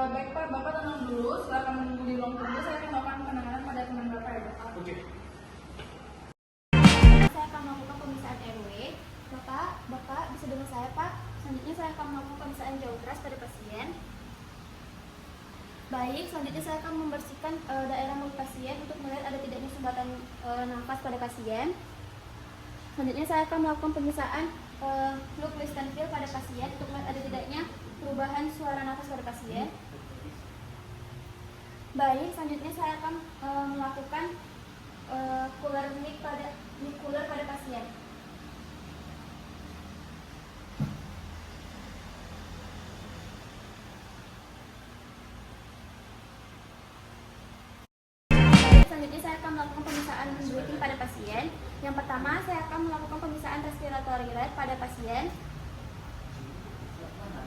Baik Pak, Bapak tenang dulu. Silakan menunggu di ruang tunggu. Saya akan melakukan penanganan pada teman Bapak ya Bapak. Oke. Saya akan melakukan pemeriksaan RW. Bapak bisa dengar saya Pak? Selanjutnya saya akan melakukan pemeriksaan jauh keras pada pasien. Baik, selanjutnya saya akan membersihkan daerah mulut pasien untuk melihat ada tidaknya sumbatan nafas pada pasien. Selanjutnya saya akan melakukan pemeriksaan look, listen, feel pada pasien untuk melihat ada tidaknya perubahan suara nafas pada pasien. Baik, selanjutnya saya akan melakukan cooler mic cooler pada pasien. Selanjutnya saya akan melakukan pemeriksaan breathing pada pasien. Yang pertama, saya akan melakukan pemeriksaan respiratory rate pada pasien.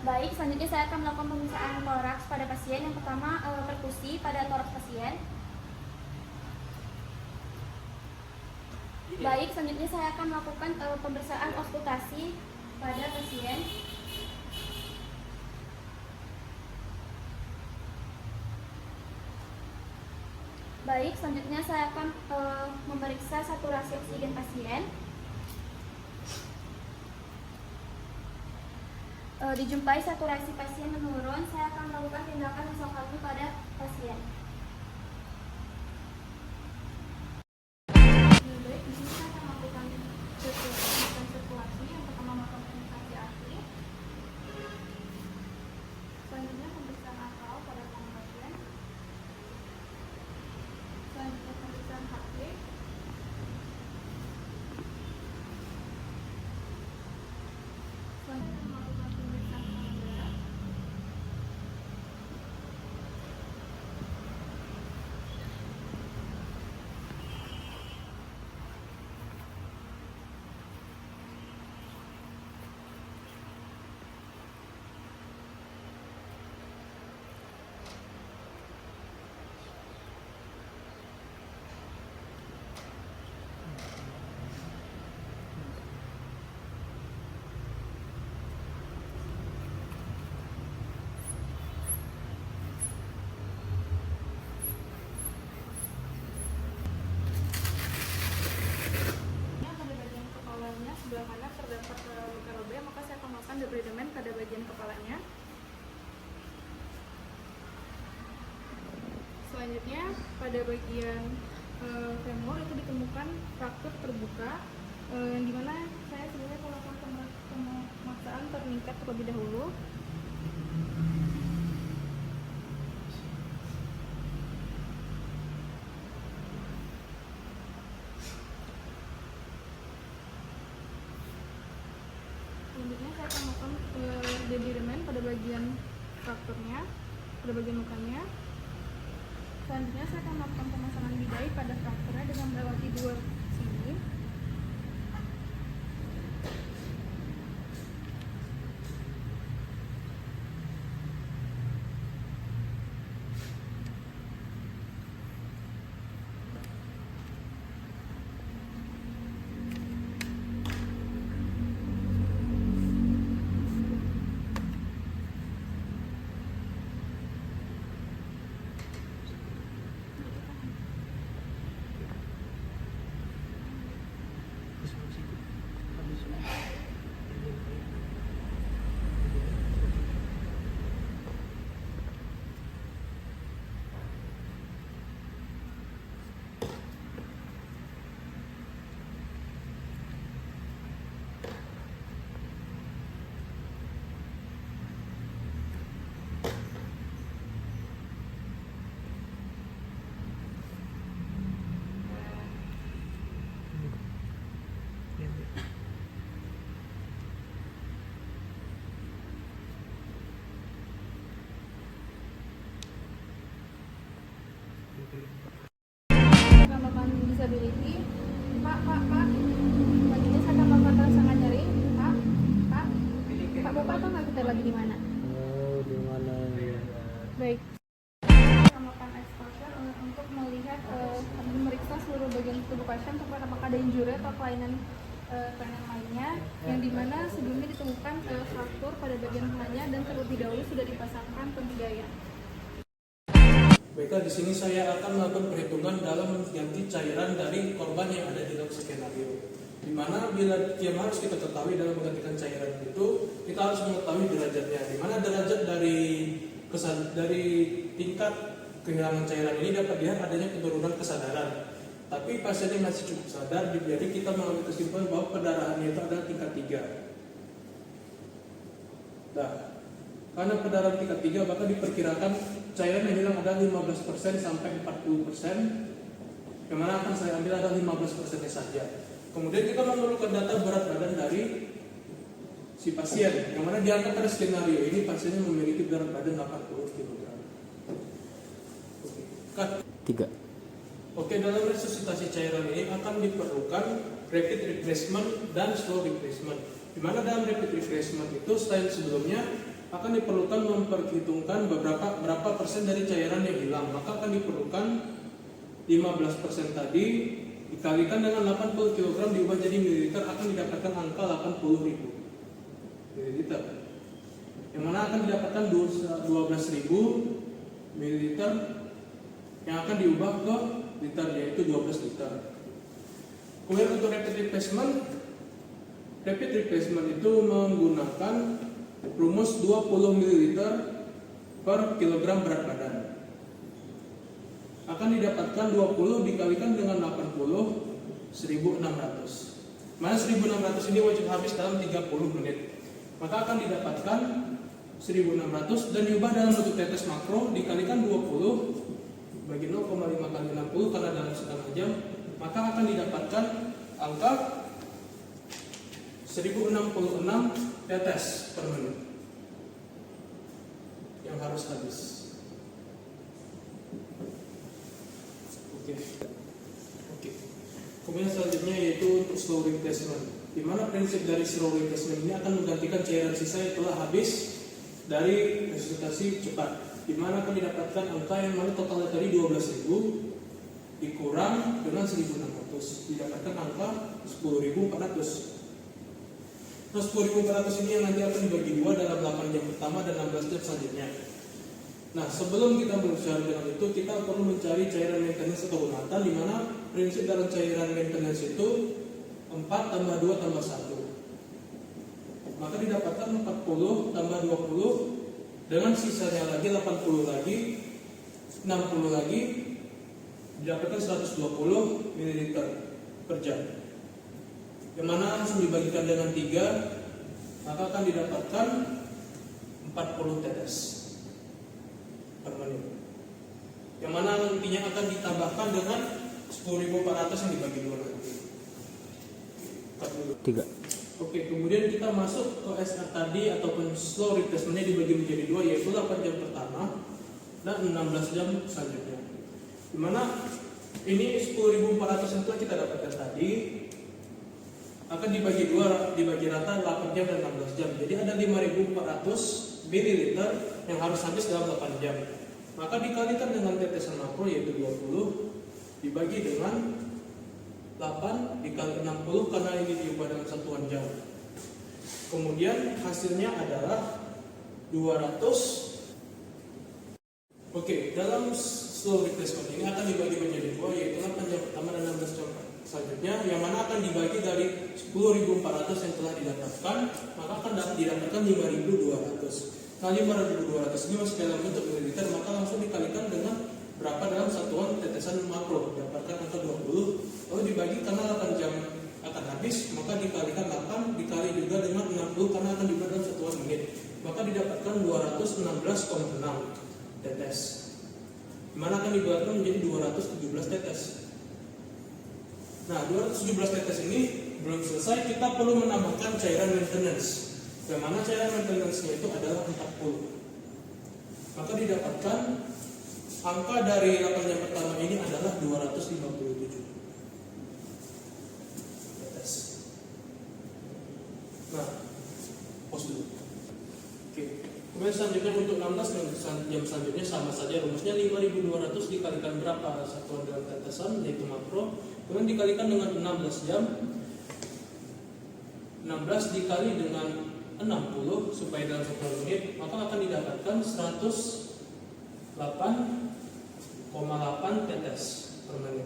Baik, selanjutnya saya akan melakukan pemeriksaan toraks pada pasien. Yang pertama, perkusi pada toraks pasien. Baik, selanjutnya saya akan melakukan pemeriksaan auskultasi pada pasien. Baik, selanjutnya saya akan memeriksa saturasi oksigen pasien. Dijumpai saturasi pasien menurun, saya akan melakukan tindakan isokalmi pada pasien. Baik, di sini saya akan melakukan sirkulasi. Yang pertama melakukan penetrasi ahli. Selanjutnya pemeriksaan akal pada pasien. Selanjutnya pemeriksaan HB. Selanjutnya melakukan pemeriksaan darah. Sebelah kanan terdapat luka robek, maka saya akan melakukan debridement pada bagian kepalanya. Selanjutnya pada bagian femur itu ditemukan fraktur terbuka, yang dimana saya sebenarnya melakukan pemaksaan terlingkar terlebih dahulu. Selanjutnya saya akan melakukan debridement pada bagian frakturnya, pada bagian lukanya. Selanjutnya saya akan melakukan pemasangan bidai pada frakturnya dengan melewati dua sini. Melakukan disability. Pak. Selanjutnya saya akan melakukan rangsangan nyeri. Pak, Bapak tahu nggak kita lagi di mana? Oh, di mana ya? Baik. Saya akan melakukan exposure untuk melihat memeriksa seluruh bagian tubuh pasien untuk melihat apakah ada injury atau kelainan lainnya, yang dimana sebelumnya ditemukan fraktur pada bagian tengahnya dan terlebih dahulu sudah dipasangkan pembidayaan. Baiklah, di sini saya akan melakukan perhitungan dalam mengganti cairan dari korban yang ada di dalam skenario. Di mana bila yang harus kita ketahui dalam menggantikan cairan itu, kita harus mengetahui derajatnya. Di mana derajat dari tingkat kehilangan cairan ini dapat dilihat adanya penurunan kesadaran. Tapi pasiennya masih cukup sadar, jadi kita mengambil kesimpulan bahwa pendarahannya itu adalah tingkat 3. Nah, karena pendarahan tingkat 3, maka diperkirakan cairan yang hilang adalah 15% sampai 40%, yang mana akan saya ambil adalah 15% saja. Kemudian kita memerlukan data berat badan dari si pasien, yang mana diangkat pada skenario ini pasiennya memiliki berat badan 80 kg. Tiga. Oke, dalam resusitasi cairan ini akan diperlukan rapid replacement dan slow replacement. Di mana dalam rapid replacement itu selain sebelumnya akan diperlukan memperhitungkan berapa persen dari cairan yang hilang. Maka akan diperlukan 15% tadi dikalikan dengan 80 kg diubah jadi mililiter, akan didapatkan angka 80.000 mililiter. Yang mana akan didapatkan 12.000 mililiter yang akan diubah ke liter, yaitu 12 liter. Kemudian untuk rapid replacement itu menggunakan rumus 20 ml per kilogram berat badan. Akan didapatkan 20 dikalikan dengan 80, 1600. Mana 1600 ini wajib habis dalam 30 menit. Maka akan didapatkan 1600 dan diubah dalam bentuk tetes makro dikalikan 20 bagi 0,5 kali 60 karena dalam setengah jam, maka akan didapatkan angka 1066 tetes per menit yang harus habis. Oke. Kemudian selanjutnya yaitu untuk slow replacement, di mana prinsip dari slow replacement ini akan menggantikan cairan sisa yang telah habis dari resusitasi cepat, di mana akan didapatkan angka yang mana totalnya tadi 12.000 dikurang dengan 1.600, didapatkan angka 10.400. Nah, 10.400 ini yang nanti akan dibagi 2 dalam 8 jam pertama dan 16 jam selanjutnya. Nah, sebelum kita berusaha dengan itu, kita perlu mencari cairan maintenance atau kehormatan, di mana prinsip dalam cairan maintenance itu 4 tambah 2 tambah 1. Maka didapatkan 40 tambah 20 dengan sisanya lagi 80 lagi 60 lagi, didapatkan 120 ml per jam, yang mana langsung dibagikan dengan 3, maka akan didapatkan 40 tetes per menit, yang mana nantinya akan ditambahkan dengan 10.400 yang dibagi 2 nanti. 3. Oke, kemudian kita masuk ke SR tadi ataupun slow replacement-nya dibagi menjadi 2, yaitu 8 jam pertama dan 16 jam selanjutnya. Dimana ini 10.400 yang telah kita dapatkan tadi akan dibagi 2, dibagi rata 8 jam dan 16 jam. Jadi ada 5.400 ml yang harus habis dalam 8 jam. Maka dikalikan dengan tetesan makro yaitu 20 dibagi dengan 8 dikali 60 karena ini diubah dengan satuan jam. Kemudian hasilnya adalah 200. Oke, dalam slow replacement ini akan dibagi menjadi 2, yaitu 8 jam pertama dan 16 jam selanjutnya, yang mana akan dibagi dari 10.400 yang telah didapatkan, maka akan didapatkan 5.200. Nah, 5.200 ini masih dalam bentuk mililiter, maka langsung dikalikan dengan berapa dalam satuan tetesan makro, dapatkan angka 20, lalu dibagi karena 8 jam akan habis, maka dikalikan 8 dikali juga dengan 60 karena akan dibuat dalam satuan menit, maka didapatkan 216,6 tetes, dimana akan dibuatkan menjadi 217 tetes. Nah, 217 tetes ini belum selesai, kita perlu menambahkan cairan maintenance, yang mana cairan maintenance-nya itu adalah 40. Maka didapatkan angka dari 8 jam pertama ini adalah 257 tetes. Nah, pause dulu. Oke. Kemudian selanjutnya untuk 16 jam selanjutnya sama saja rumusnya, 5.200 dikalikan berapa satuan dalam tetesan yaitu makro, kemudian dikalikan dengan 16 jam, 16 dikali dengan 60 supaya dalam 10 menit, maka akan didapatkan 108 tetes per menit.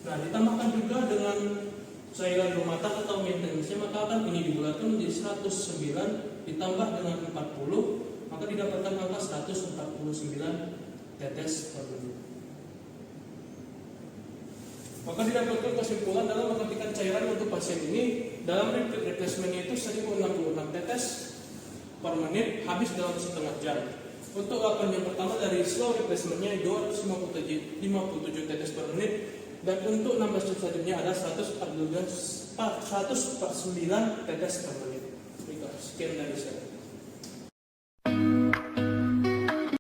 Nah, ditambahkan juga dengan cairan rumah tangga atau maintenance-nya, maka akan ini dibulatkan menjadi 109 ditambah dengan 40, maka didapatkan angka 149 tetes per menit. Maka didapatkan kesimpulan dalam menghentikan cairan untuk pasien ini dalam replacement-nya itu 1066 tetes per menit habis dalam setengah jam. Untuk lakukan yang pertama dari slow replacement-nya 257 tetes per menit, dan untuk 16 jam selanjutnya ada 149 tetes per menit. Sekian dari saya.